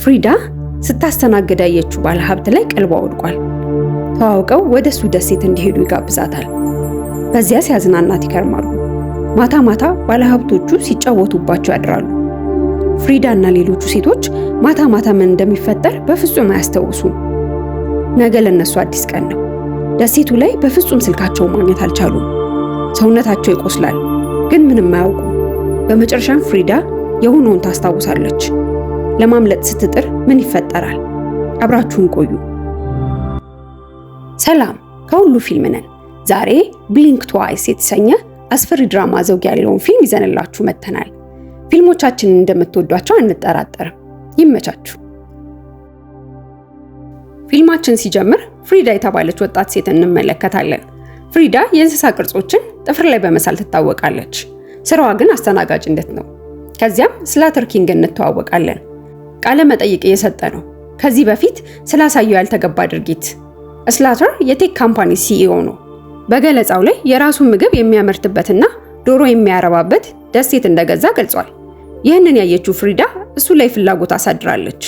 ፍሪዳ ስታስተናግድ ያየችው ባለሀብት ላይ ቀልቧ ወድቋል። ተዋውቀው ወደሱ ደሴት እንዲሄዱ ይጋብዛታል። በዚያ ሲያዝናናት ይከርማሉ። ማታ ማታ ባለሀብቶቹ ሲጫወቱባቸው ያድራሉ። ፍሪዳ እና ሌሎቹ ሴቶች ማታ ማታ ምን እንደሚፈጠር በፍጹም አያስታውሱም። ነገ ለነሱ አዲስ ቀን ነው። ደሴቱ ላይ በፍጹም ስልካቸው ማግኘት አልቻሉም። ሰውነታቸው ይቆስላል፣ ግን ምንም አያውቁም። በመጨረሻም ፍሪዳ የሆነውን ታስታውሳለች። ለማምለጥ ስትጥር ምን ይፈጠራል? አብራችሁን ቆዩ። ሰላም፣ ከሁሉ ፊልም ነን። ዛሬ ብሊንክ ትዋይስ የተሰኘ አስፈሪ ድራማ ዘውግ ያለውን ፊልም ይዘንላችሁ መጥተናል። ፊልሞቻችንን እንደምትወዷቸው አንጠራጠርም። ይመቻችሁ። ፊልማችን ሲጀምር ፍሪዳ የተባለች ወጣት ሴት እንመለከታለን። ፍሪዳ የእንስሳ ቅርጾችን ጥፍር ላይ በመሳል ትታወቃለች። ስራዋ ግን አስተናጋጅነት ነው። ከዚያም ስላተር ኪንግ እንተዋወቃለን። ቃለ መጠይቅ እየሰጠ ነው። ከዚህ በፊት ስላሳየው ያልተገባ ድርጊት። ስላተር የቴክ ካምፓኒ ሲኢኦ ነው። በገለጻው ላይ የራሱን ምግብ የሚያመርትበትና ዶሮ የሚያረባበት ደሴት እንደገዛ ገልጿል። ይህንን ያየችው ፍሪዳ እሱ ላይ ፍላጎት አሳድራለች።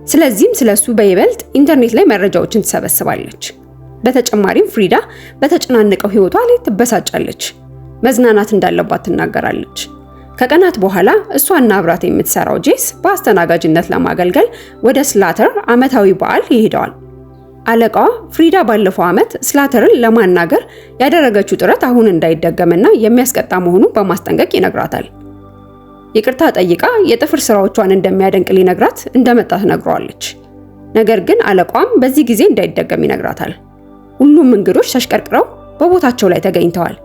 ስለዚህም ስለሱ በይበልጥ ኢንተርኔት ላይ መረጃዎችን ትሰበስባለች። በተጨማሪም ፍሪዳ በተጨናነቀው ህይወቷ ላይ ትበሳጫለች። መዝናናት እንዳለባት ትናገራለች። ከቀናት በኋላ እሷና አብራት የምትሰራው ጄስ በአስተናጋጅነት ለማገልገል ወደ ስላተር ዓመታዊ በዓል ይሄዳል። አለቃዋ ፍሪዳ ባለፈው ዓመት ስላተርን ለማናገር ያደረገችው ጥረት አሁን እንዳይደገምና የሚያስቀጣ መሆኑን በማስጠንቀቅ ይነግራታል። ይቅርታ ጠይቃ የጥፍር ስራዎቿን እንደሚያደንቅ ሊነግራት እንደመጣ ትነግረዋለች። ነገር ግን አለቃዋም በዚህ ጊዜ እንዳይደገም ይነግራታል። ሁሉም እንግዶች ተሽቀርቅረው በቦታቸው ላይ ተገኝተዋል።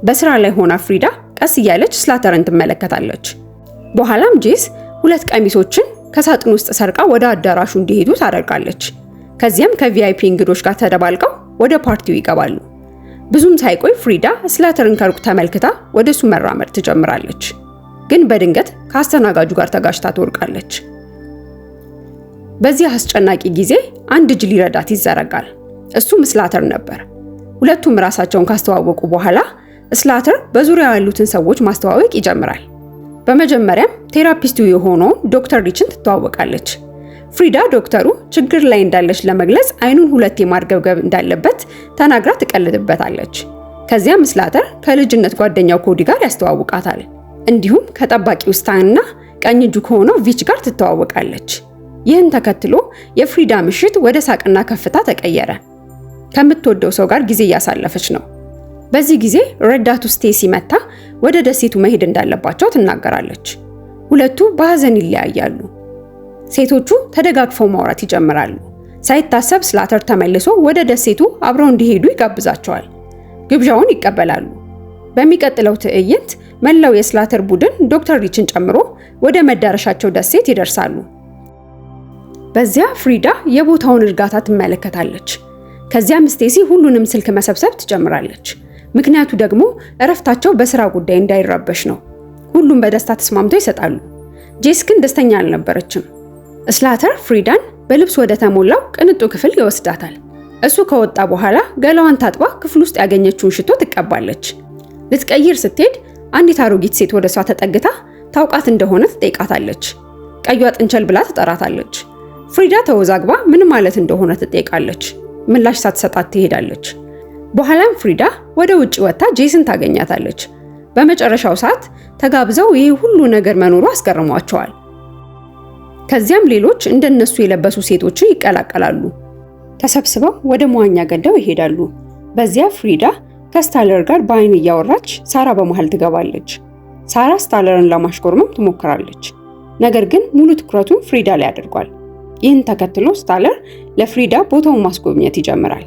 በስራ ላይ ሆና ፍሪዳ ቀስ እያለች ስላተርን ትመለከታለች። በኋላም ጄስ 2 ቀሚሶችን ከሳጥን ውስጥ ሰርቃ ወደ አዳራሹ እንዲሄዱ ታደርጋለች። ከዚያም ከቪአይፒ እንግዶች ጋር ተደባልቀው ወደ ፓርቲው ይገባሉ። ብዙም ሳይቆይ ፍሪዳ ስላተርን ከሩቅ ተመልክታ ወደሱ መራመድ ትጀምራለች። ግን በድንገት ከአስተናጋጁ ጋር ተጋጭታ ትወድቃለች። በዚህ አስጨናቂ ጊዜ አንድ እጅ ሊረዳት ይዘረጋል። እሱም ስላተር ነበር። ሁለቱም ራሳቸውን ካስተዋወቁ በኋላ ስላተር በዙሪያው ያሉትን ሰዎች ማስተዋወቅ ይጀምራል። በመጀመሪያም ቴራፒስቱ የሆነውን ዶክተር ሪችን ትተዋወቃለች። ፍሪዳ ዶክተሩ ችግር ላይ እንዳለች ለመግለጽ አይኑን 2 ማርገብገብ እንዳለበት ተናግራ ትቀልድበታለች። ከዚያም ስላተር ከልጅነት ጓደኛው ኮዲ ጋር ያስተዋውቃታል። እንዲሁም ከጠባቂው ስታንና ቀኝ እጁ ከሆነው ቪች ጋር ትተዋወቃለች። ይህን ተከትሎ የፍሪዳ ምሽት ወደ ሳቅና ከፍታ ተቀየረ። ከምትወደው ሰው ጋር ጊዜ እያሳለፈች ነው። በዚህ ጊዜ ረዳቱ ስቴሲ መታ ወደ ደሴቱ መሄድ እንዳለባቸው ትናገራለች። ሁለቱ በሐዘን ይለያያሉ። ሴቶቹ ተደጋግፈው ማውራት ይጀምራሉ። ሳይታሰብ ስላተር ተመልሶ ወደ ደሴቱ አብረው እንዲሄዱ ይጋብዛቸዋል። ግብዣውን ይቀበላሉ። በሚቀጥለው ትዕይንት መላው የስላተር ቡድን ዶክተር ሪችን ጨምሮ ወደ መዳረሻቸው ደሴት ይደርሳሉ። በዚያ ፍሪዳ የቦታውን እርጋታ ትመለከታለች። ከዚያም ስቴሲ ሁሉንም ስልክ መሰብሰብ ትጀምራለች። ምክንያቱ ደግሞ እረፍታቸው በስራ ጉዳይ እንዳይረበሽ ነው። ሁሉም በደስታ ተስማምተው ይሰጣሉ። ጄስ ግን ደስተኛ አልነበረችም። ስላተር ፍሪዳን በልብስ ወደ ተሞላው ቅንጡ ክፍል ይወስዳታል። እሱ ከወጣ በኋላ ገላዋን ታጥባ ክፍል ውስጥ ያገኘችውን ሽቶ ትቀባለች። ልትቀይር ስትሄድ አንዲት አሮጊት ሴት ወደ እሷ ተጠግታ ታውቃት እንደሆነ ትጠይቃታለች። ቀዩ ጥንቸል ብላ ትጠራታለች። ፍሪዳ ተወዛግባ ምን ማለት እንደሆነ ትጠይቃለች። ምላሽ ሳትሰጣት ትሄዳለች። በኋላም ፍሪዳ ወደ ውጪ ወጥታ ጄስን ታገኛታለች። በመጨረሻው ሰዓት ተጋብዘው ይህ ሁሉ ነገር መኖሩ አስገርሟቸዋል። ከዚያም ሌሎች እንደነሱ የለበሱ ሴቶችን ይቀላቀላሉ። ተሰብስበው ወደ መዋኛ ገንዳው ይሄዳሉ። በዚያ ፍሪዳ ከስታለር ጋር በአይን እያወራች ሳራ በመሃል ትገባለች። ሳራ ስታለርን ለማሽኮርመም ትሞክራለች። ነገር ግን ሙሉ ትኩረቱን ፍሪዳ ላይ አድርጓል። ይህን ተከትሎ ስታለር ለፍሪዳ ቦታውን ማስጎብኘት ይጀምራል።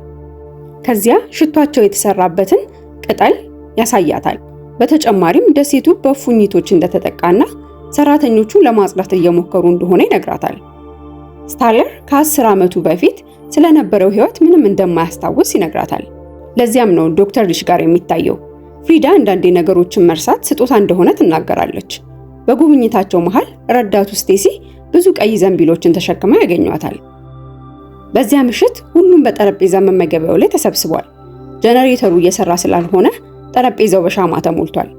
ከዚያ ሽቷቸው የተሰራበትን ቅጠል ያሳያታል። በተጨማሪም ደሴቱ በእፉኝቶች እንደተጠቃና ሰራተኞቹ ለማጽዳት እየሞከሩ እንደሆነ ይነግራታል። ስታለር ከ10 ዓመቱ በፊት ስለነበረው ህይወት ምንም እንደማያስታውስ ይነግራታል። ለዚያም ነው ዶክተር ሪች ጋር የሚታየው። ፍሪዳ አንዳንዴ ነገሮችን መርሳት ስጦታ እንደሆነ ትናገራለች። በጉብኝታቸው መሃል ረዳቱ ስቴሲ ብዙ ቀይ ዘንቢሎችን ተሸክማ ያገኟታል። በዚያ ምሽት ሁሉም በጠረጴዛ መመገቢያው ላይ ተሰብስቧል። ጀነሬተሩ እየሰራ ስላልሆነ ጠረጴዛው በሻማ ተሞልቷል።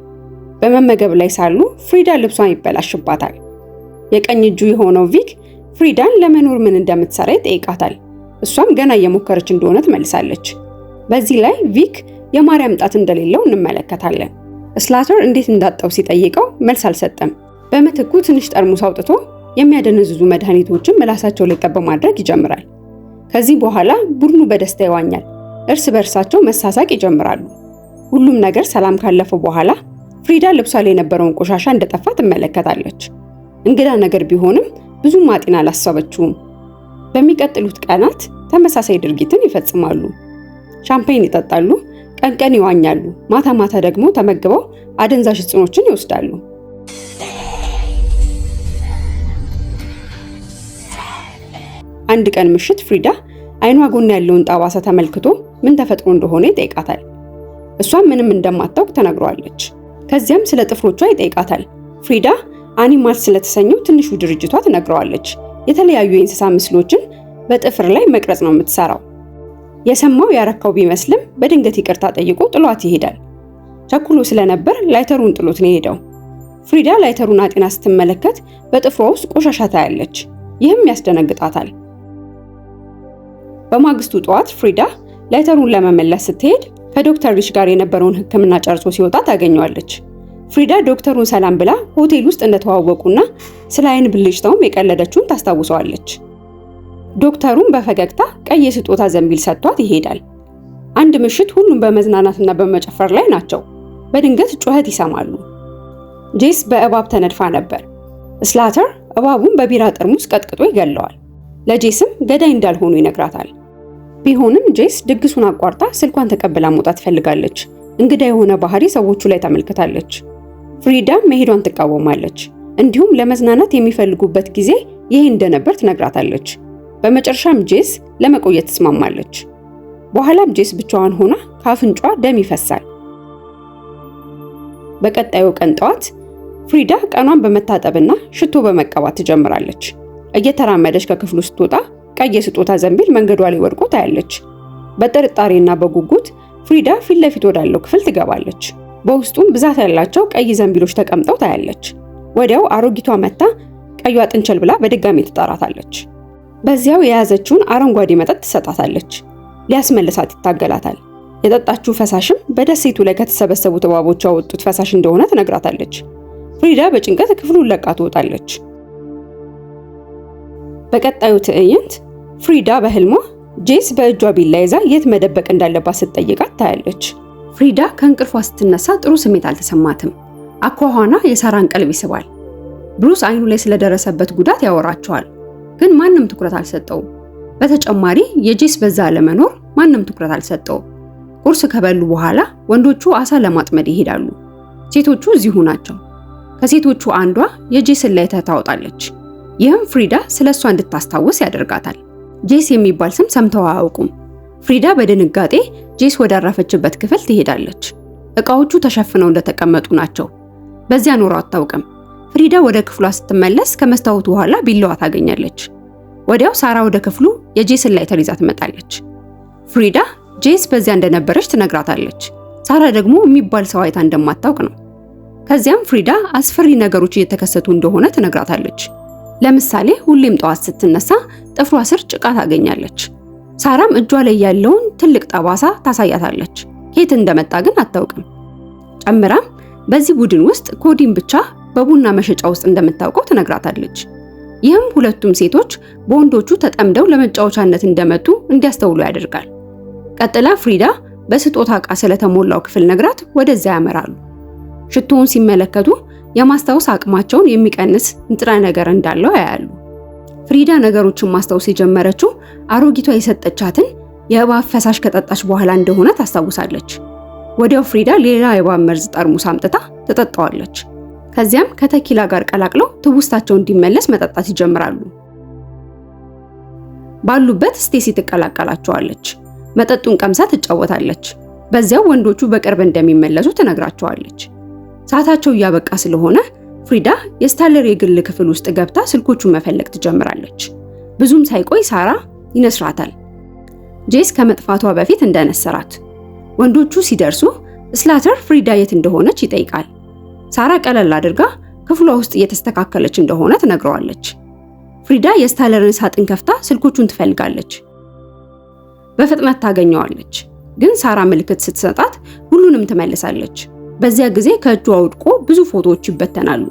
በመመገብ ላይ ሳሉ ፍሪዳ ልብሷን ይበላሽባታል። የቀኝ እጁ የሆነው ቪክ ፍሪዳን ለመኖር ምን እንደምትሰራ ይጠይቃታል። እሷም ገና እየሞከረች እንደሆነ ትመልሳለች። በዚህ ላይ ቪክ የማርያም ጣት እንደሌለው እንመለከታለን። ስላተር እንዴት እንዳጣው ሲጠይቀው መልስ አልሰጠም። በምትኩ ትንሽ ጠርሙስ አውጥቶ የሚያደነዝዙ መድኃኒቶችን ምላሳቸው ላይ ጠብ ማድረግ ይጀምራል። ከዚህ በኋላ ቡድኑ በደስታ ይዋኛል። እርስ በርሳቸው መሳሳቅ ይጀምራሉ። ሁሉም ነገር ሰላም ካለፈው በኋላ ፍሪዳ ልብሷ ላይ የነበረውን ቆሻሻ እንደጠፋ ትመለከታለች። እንግዳ ነገር ቢሆንም ብዙም ማጤን አላሰበችውም። በሚቀጥሉት ቀናት ተመሳሳይ ድርጊትን ይፈጽማሉ። ሻምፔን ይጠጣሉ፣ ቀን ቀን ይዋኛሉ፣ ማታ ማታ ደግሞ ተመግበው አደንዛዥ እጾችን ይወስዳሉ። አንድ ቀን ምሽት ፍሪዳ አይኗ ጎን ያለውን ጠባሳ ተመልክቶ ምን ተፈጥሮ እንደሆነ ይጠይቃታል። እሷም ምንም እንደማታውቅ ተነግሯለች። ከዚያም ስለ ጥፍሮቿ ይጠይቃታል። ፍሪዳ አኒማልስ ስለተሰኘው ትንሹ ድርጅቷ ትነግረዋለች። የተለያዩ የእንስሳ ምስሎችን በጥፍር ላይ መቅረጽ ነው የምትሰራው። የሰማው ያረካው ቢመስልም በድንገት ይቅርታ ጠይቆ ጥሏት ይሄዳል። ቸኩሎ ስለነበር ላይተሩን ጥሎት ነው የሄደው። ፍሪዳ ላይተሩን አጤና ስትመለከት በጥፍሯ ውስጥ ቆሻሻ ታያለች። ይህም ያስደነግጣታል። በማግስቱ ጠዋት ፍሪዳ ላይተሩን ለመመለስ ስትሄድ ከዶክተር ሪች ጋር የነበረውን ሕክምና ጨርሶ ሲወጣ ታገኘዋለች። ፍሪዳ ዶክተሩን ሰላም ብላ ሆቴል ውስጥ እንደተዋወቁና ስለ አይን ብልጭታውም የቀለደችውን ታስታውሰዋለች። ዶክተሩም በፈገግታ ቀይ የስጦታ ዘንቢል ሰጥቷት ይሄዳል። አንድ ምሽት ሁሉም በመዝናናትና በመጨፈር ላይ ናቸው። በድንገት ጩኸት ይሰማሉ። ጄስ በእባብ ተነድፋ ነበር። ስላተር እባቡን በቢራ ጠርሙስ ቀጥቅጦ ይገለዋል። ለጄስም ገዳይ እንዳልሆኑ ይነግራታል። ቢሆንም ጄስ ድግሱን አቋርጣ ስልኳን ተቀብላ መውጣት ትፈልጋለች። እንግዳ የሆነ ባህሪ ሰዎቹ ላይ ተመልክታለች። ፍሪዳ መሄዷን ትቃወማለች። እንዲሁም ለመዝናናት የሚፈልጉበት ጊዜ ይሄ እንደነበር ትነግራታለች። በመጨረሻም ጄስ ለመቆየት ትስማማለች። በኋላም ጄስ ብቻዋን ሆና ከአፍንጫ ደም ይፈሳል። በቀጣዩ ቀን ጠዋት ፍሪዳ ቀኗን በመታጠብና ሽቶ በመቀባት ትጀምራለች። እየተራመደች ከክፍሉ ስትወጣ ቀይ የስጦታ ዘንቢል መንገዷ ላይ ወድቆ ታያለች። በጥርጣሬና በጉጉት ፍሪዳ ፊት ለፊት ወዳለው ክፍል ትገባለች። በውስጡም ብዛት ያላቸው ቀይ ዘንቢሎች ተቀምጠው ታያለች። ወዲያው አሮጊቷ መታ ቀዩ አጥንቸል ብላ በድጋሚ ትጠራታለች። በዚያው የያዘችውን አረንጓዴ መጠጥ ትሰጣታለች። ሊያስመልሳት ይታገላታል። የጠጣችው ፈሳሽም በደሴቱ ላይ ከተሰበሰቡት እባቦች ያወጡት ፈሳሽ እንደሆነ ትነግራታለች። ፍሪዳ በጭንቀት ክፍሉን ለቃ ትወጣለች። በቀጣዩ ትዕይንት ፍሪዳ በህልሟ ጄስ በእጇ ቢላ ይዛ የት መደበቅ እንዳለባት ስትጠይቃት ታያለች። ፍሪዳ ከእንቅልፏ ስትነሳ ጥሩ ስሜት አልተሰማትም። አኳኋኗ የሳራን ቀልብ ይስባል። ብሩስ አይኑ ላይ ስለደረሰበት ጉዳት ያወራቸዋል፣ ግን ማንም ትኩረት አልሰጠውም። በተጨማሪ የጄስ በዛ ለመኖር ማንም ትኩረት አልሰጠውም። ቁርስ ከበሉ በኋላ ወንዶቹ አሳ ለማጥመድ ይሄዳሉ። ሴቶቹ እዚሁ ናቸው። ከሴቶቹ አንዷ የጄስን ላይ ታወጣለች። ይህም ፍሪዳ ስለሷ እንድታስታውስ ያደርጋታል። ጄስ የሚባል ስም ሰምተው አያውቁም። ፍሪዳ በድንጋጤ ጄስ ወዳረፈችበት ክፍል ትሄዳለች። እቃዎቹ ተሸፍነው እንደተቀመጡ ናቸው። በዚያ ኖሮ አታውቅም። ፍሪዳ ወደ ክፍሏ ስትመለስ ከመስታወቱ ኋላ ቢላዋ ታገኛለች። ወዲያው ሳራ ወደ ክፍሉ የጄስን ላይተር ይዛ ትመጣለች። ፍሪዳ ጄስ በዚያ እንደነበረች ትነግራታለች። ሳራ ደግሞ የሚባል ሰው አይታ እንደማታውቅ ነው። ከዚያም ፍሪዳ አስፈሪ ነገሮች እየተከሰቱ እንደሆነ ትነግራታለች። ለምሳሌ ሁሌም ጠዋት ስትነሳ ጥፍሯ ስር ጭቃ ታገኛለች። ሳራም እጇ ላይ ያለውን ትልቅ ጠባሳ ታሳያታለች። ከየት እንደመጣ ግን አታውቅም። ጨምራም በዚህ ቡድን ውስጥ ኮዲን ብቻ በቡና መሸጫ ውስጥ እንደምታውቀው ትነግራታለች። ይህም ሁለቱም ሴቶች በወንዶቹ ተጠምደው ለመጫወቻነት እንደመጡ እንዲያስተውሉ ያደርጋል። ቀጥላ ፍሪዳ በስጦታ ዕቃ ስለተሞላው ክፍል ነግራት ወደዚያ ያመራሉ። ሽቶውን ሲመለከቱ የማስታወስ አቅማቸውን የሚቀንስ ንጥረ ነገር እንዳለው ያያሉ። ፍሪዳ ነገሮችን ማስታወስ የጀመረችው አሮጊቷ የሰጠቻትን የእባብ ፈሳሽ ከጠጣች በኋላ እንደሆነ ታስታውሳለች። ወዲያው ፍሪዳ ሌላ የእባብ መርዝ ጠርሙስ አምጥታ ትጠጣዋለች። ከዚያም ከተኪላ ጋር ቀላቅለው ትውስታቸው እንዲመለስ መጠጣት ይጀምራሉ። ባሉበት ስቴሲ ትቀላቀላቸዋለች። መጠጡን ቀምሳ ትጫወታለች። በዚያው ወንዶቹ በቅርብ እንደሚመለሱ ትነግራቸዋለች። ሰዓታቸው እያበቃ ስለሆነ ፍሪዳ የስታለር የግል ክፍል ውስጥ ገብታ ስልኮቹን መፈለግ ትጀምራለች። ብዙም ሳይቆይ ሳራ ይነስራታል። ጄስ ከመጥፋቷ በፊት እንደነሰራት። ወንዶቹ ሲደርሱ ስላተር ፍሪዳ የት እንደሆነች ይጠይቃል። ሳራ ቀለል አድርጋ ክፍሏ ውስጥ እየተስተካከለች እንደሆነ ትነግረዋለች። ፍሪዳ የስታለርን ሳጥን ከፍታ ስልኮቹን ትፈልጋለች። በፍጥነት ታገኘዋለች፣ ግን ሳራ ምልክት ስትሰጣት ሁሉንም ትመልሳለች። በዚያ ጊዜ ከእጇ ወድቆ ብዙ ፎቶዎች ይበተናሉ።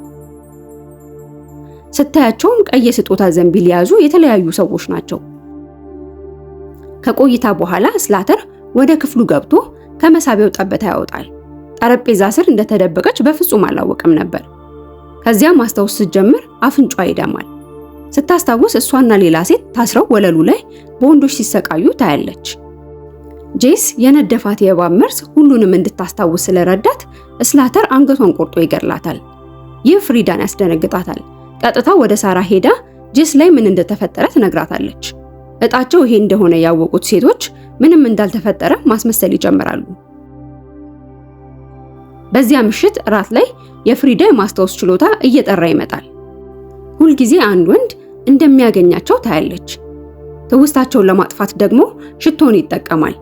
ስታያቸውም ቀይ ስጦታ ዘንቢል የያዙ የተለያዩ ሰዎች ናቸው። ከቆይታ በኋላ ስላተር ወደ ክፍሉ ገብቶ ከመሳቢያው ጠብታ ያወጣል። ጠረጴዛ ስር እንደተደበቀች በፍጹም አላወቀም ነበር። ከዚያ ማስታወስ ስትጀምር አፍንጫዋ ይደማል። ስታስታውስ እሷና ሌላ ሴት ታስረው ወለሉ ላይ በወንዶች ሲሰቃዩ ታያለች። ጄስ የነደፋት የእባብ መርዝ ሁሉንም እንድታስታውስ ስለረዳት ስላተር አንገቷን ቆርጦ ይገድላታል። ይህ ፍሪዳን ያስደነግጣታል። ቀጥታ ወደ ሳራ ሄዳ ጄስ ላይ ምን እንደተፈጠረ ትነግራታለች። እጣቸው ይሄ እንደሆነ ያወቁት ሴቶች ምንም እንዳልተፈጠረ ማስመሰል ይጀምራሉ። በዚያ ምሽት እራት ላይ የፍሪዳ የማስታወስ ችሎታ እየጠራ ይመጣል። ሁልጊዜ አንድ ወንድ እንደሚያገኛቸው ታያለች። ትውስታቸውን ለማጥፋት ደግሞ ሽቶን ይጠቀማል።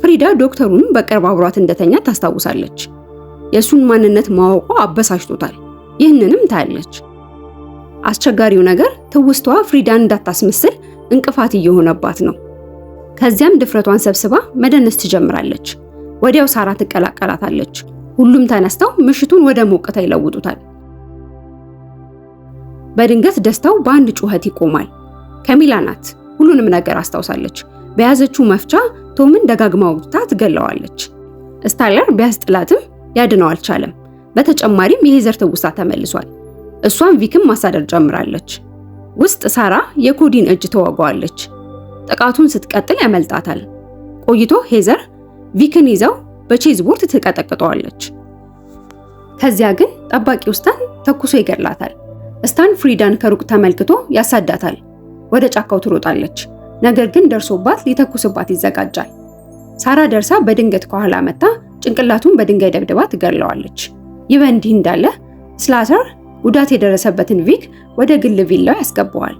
ፍሪዳ ዶክተሩን በቅርብ አብሯት እንደተኛ ታስታውሳለች። የሱን ማንነት ማወቋ አበሳጭቶታል። ይህንንም ታያለች። አስቸጋሪው ነገር ትውስቷ ፍሪዳን እንዳታስመስል እንቅፋት እየሆነባት ነው። ከዚያም ድፍረቷን ሰብስባ መደነስ ትጀምራለች። ወዲያው ሳራ ትቀላቀላታለች። ሁሉም ተነስተው ምሽቱን ወደ ሞቅታ ይለውጡታል። በድንገት ደስታው በአንድ ጩኸት ይቆማል። ከሚላ ናት። ሁሉንም ነገር አስታውሳለች። በያዘችው መፍቻ ቶምን ደጋግማ ወግታ ትገለዋለች። ስታለር ቢያስጥላትም ያድነው አልቻለም። በተጨማሪም የሄዘር ትውስታ ተመልሷል። እሷም ቪክን ማሳደር ጀምራለች። ውስጥ ሳራ የኮዲን እጅ ተወጋዋለች። ጥቃቱን ስትቀጥል ያመልጣታል። ቆይቶ ሄዘር ቪክን ይዘው በቼዝ ቦርድ ትቀጠቅጠዋለች። ከዚያ ግን ጠባቂው ስታን ተኩሶ ይገድላታል። ስታን ፍሪዳን ከሩቅ ተመልክቶ ያሳዳታል። ወደ ጫካው ትሮጣለች። ነገር ግን ደርሶባት ሊተኩስባት ይዘጋጃል። ሳራ ደርሳ በድንገት ከኋላ መታ ጭንቅላቱን በድንጋይ ደብድባ ትገድለዋለች። ይህ በእንዲህ እንዳለ ስላተር ጉዳት የደረሰበትን ቪክ ወደ ግል ቪላው ያስገባዋል።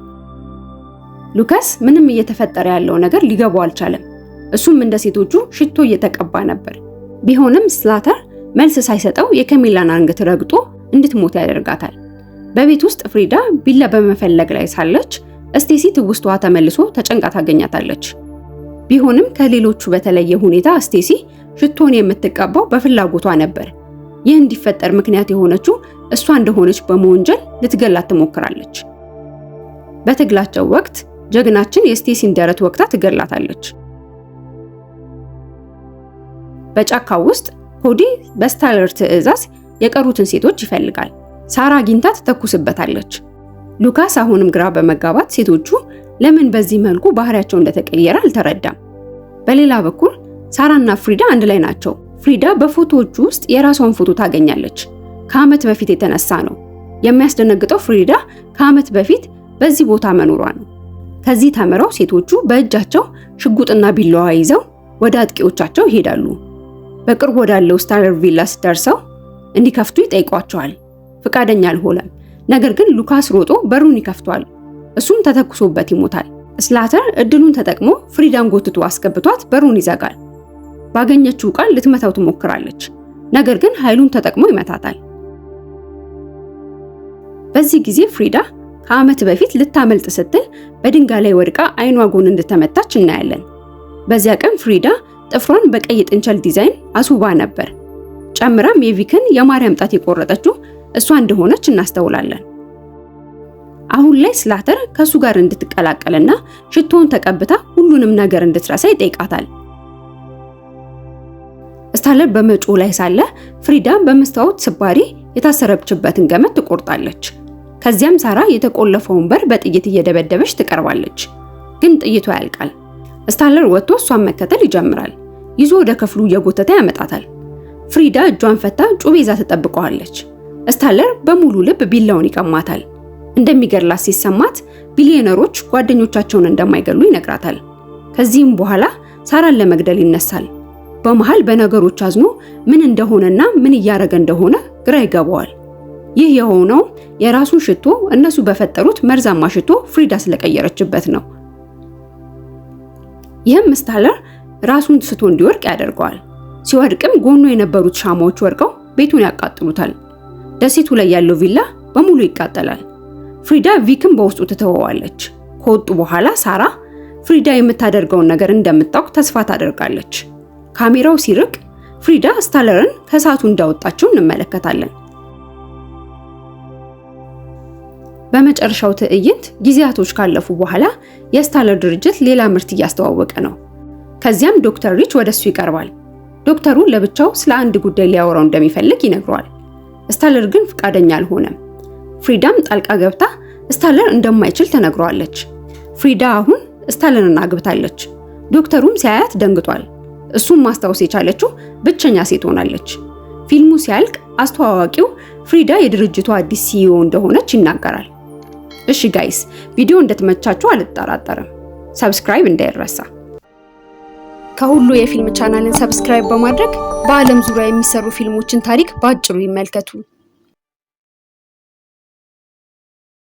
ሉካስ ምንም እየተፈጠረ ያለው ነገር ሊገባው አልቻለም። እሱም እንደ ሴቶቹ ሽቶ እየተቀባ ነበር። ቢሆንም ስላተር መልስ ሳይሰጠው የከሚላን አንገት ረግጦ እንድትሞት ያደርጋታል። በቤት ውስጥ ፍሪዳ ቢላ በመፈለግ ላይ ሳለች ስቴሲ ትውስቷ ተመልሶ ተጨንቃ ታገኛታለች። ቢሆንም ከሌሎቹ በተለየ ሁኔታ ስቴሲ ሽቶን የምትቀባው በፍላጎቷ ነበር። ይህ እንዲፈጠር ምክንያት የሆነችው እሷ እንደሆነች በመወንጀል ልትገላት ትሞክራለች። በትግላቸው ወቅት ጀግናችን የስቴሲን ደረት ወቅታ ትገላታለች። በጫካው ውስጥ ኮዲ በስታለር ትዕዛዝ የቀሩትን ሴቶች ይፈልጋል። ሳራ አግኝታ ትተኩስበታለች። ሉካስ አሁንም ግራ በመጋባት ሴቶቹ ለምን በዚህ መልኩ ባህሪያቸው እንደተቀየረ አልተረዳም። በሌላ በኩል ሳራና ፍሪዳ አንድ ላይ ናቸው። ፍሪዳ በፎቶዎቹ ውስጥ የራሷን ፎቶ ታገኛለች። ከዓመት በፊት የተነሳ ነው። የሚያስደነግጠው ፍሪዳ ከዓመት በፊት በዚህ ቦታ መኖሯ ነው። ከዚህ ተምረው ሴቶቹ በእጃቸው ሽጉጥና ቢላዋ ይዘው ወደ አጥቂዎቻቸው ይሄዳሉ። በቅርብ ወዳለው ስታለር ቪላ ደርሰው እንዲከፍቱ ይጠይቋቸዋል። ፍቃደኛ አልሆነም። ነገር ግን ሉካስ ሮጦ በሩን ይከፍቷል። እሱም ተተኩሶበት ይሞታል። ስላተር እድሉን ተጠቅሞ ፍሪዳን ጎትቶ አስገብቷት በሩን ይዘጋል። ባገኘችው ቃል ልትመታው ትሞክራለች። ነገር ግን ኃይሉን ተጠቅሞ ይመታታል። በዚህ ጊዜ ፍሪዳ ከዓመት በፊት ልታመልጥ ስትል በድንጋይ ላይ ወድቃ አይኗ ጎን እንደተመታች እናያለን። በዚያ ቀን ፍሪዳ ጥፍሯን በቀይ ጥንቸል ዲዛይን አስውባ ነበር። ጨምራም የቪክን የማርያም ጣት የቆረጠችው እሷ እንደሆነች እናስተውላለን። አሁን ላይ ስላተር ከሱ ጋር እንድትቀላቀልና ሽቶውን ተቀብታ ሁሉንም ነገር እንድትረሳ ይጠይቃታል። ስታለር በመጮ ላይ ሳለ ፍሪዳ በመስታወት ስባሪ የታሰረችበትን ገመድ ትቆርጣለች። ከዚያም ሳራ የተቆለፈውን በር በጥይት እየደበደበች ትቀርባለች። ግን ጥይቱ ያልቃል። ስታለር ወጥቶ እሷን መከተል ይጀምራል። ይዞ ወደ ክፍሉ እየጎተተ ያመጣታል። ፍሪዳ እጇን ፈታ ጩቤ ይዛ ትጠብቀዋለች። ስታለር በሙሉ ልብ ቢላውን ይቀማታል። እንደሚገድላት ሲሰማት ቢሊዮነሮች ጓደኞቻቸውን እንደማይገሉ ይነግራታል። ከዚህም በኋላ ሳራን ለመግደል ይነሳል። በመሃል በነገሮች አዝኖ ምን እንደሆነና ምን እያደረገ እንደሆነ ግራ ይገባዋል። ይህ የሆነው የራሱን ሽቶ እነሱ በፈጠሩት መርዛማ ሽቶ ፍሪዳ ስለቀየረችበት ነው። ይህም ስታለር ራሱን ስቶ እንዲወድቅ ያደርገዋል። ሲወድቅም ጎኑ የነበሩት ሻማዎች ወድቀው ቤቱን ያቃጥሉታል። ደሴቱ ላይ ያለው ቪላ በሙሉ ይቃጠላል። ፍሪዳ ቪክን በውስጡ ትተወዋለች። ከወጡ በኋላ ሳራ ፍሪዳ የምታደርገውን ነገር እንደምታውቅ ተስፋ ታደርጋለች። ካሜራው ሲርቅ ፍሪዳ ስታለርን ከእሳቱ እንዳወጣችው እንመለከታለን። በመጨረሻው ትዕይንት ጊዜያቶች ካለፉ በኋላ የስታለር ድርጅት ሌላ ምርት እያስተዋወቀ ነው። ከዚያም ዶክተር ሪች ወደሱ ይቀርባል። ዶክተሩ ለብቻው ስለ አንድ ጉዳይ ሊያወራው እንደሚፈልግ ይነግረዋል። ስታለር ግን ፍቃደኛ አልሆነም። ፍሪዳም ጣልቃ ገብታ ስታለር እንደማይችል ተነግሯለች። ፍሪዳ አሁን ስታለርን አግብታለች። ዶክተሩም ሲያያት ደንግጧል። እሱም ማስታወስ የቻለችው ብቸኛ ሴት ሆናለች። ፊልሙ ሲያልቅ አስተዋዋቂው ፍሪዳ የድርጅቱ አዲስ ሲኢኦ እንደሆነች ይናገራል። እሺ ጋይስ፣ ቪዲዮ እንደተመቻችሁ አልጠራጠርም። ሰብስክራይብ እንዳይረሳ። ከሁሉ የፊልም ቻናልን ሰብስክራይብ በማድረግ በዓለም ዙሪያ የሚሰሩ ፊልሞችን ታሪክ በአጭሩ ይመልከቱ።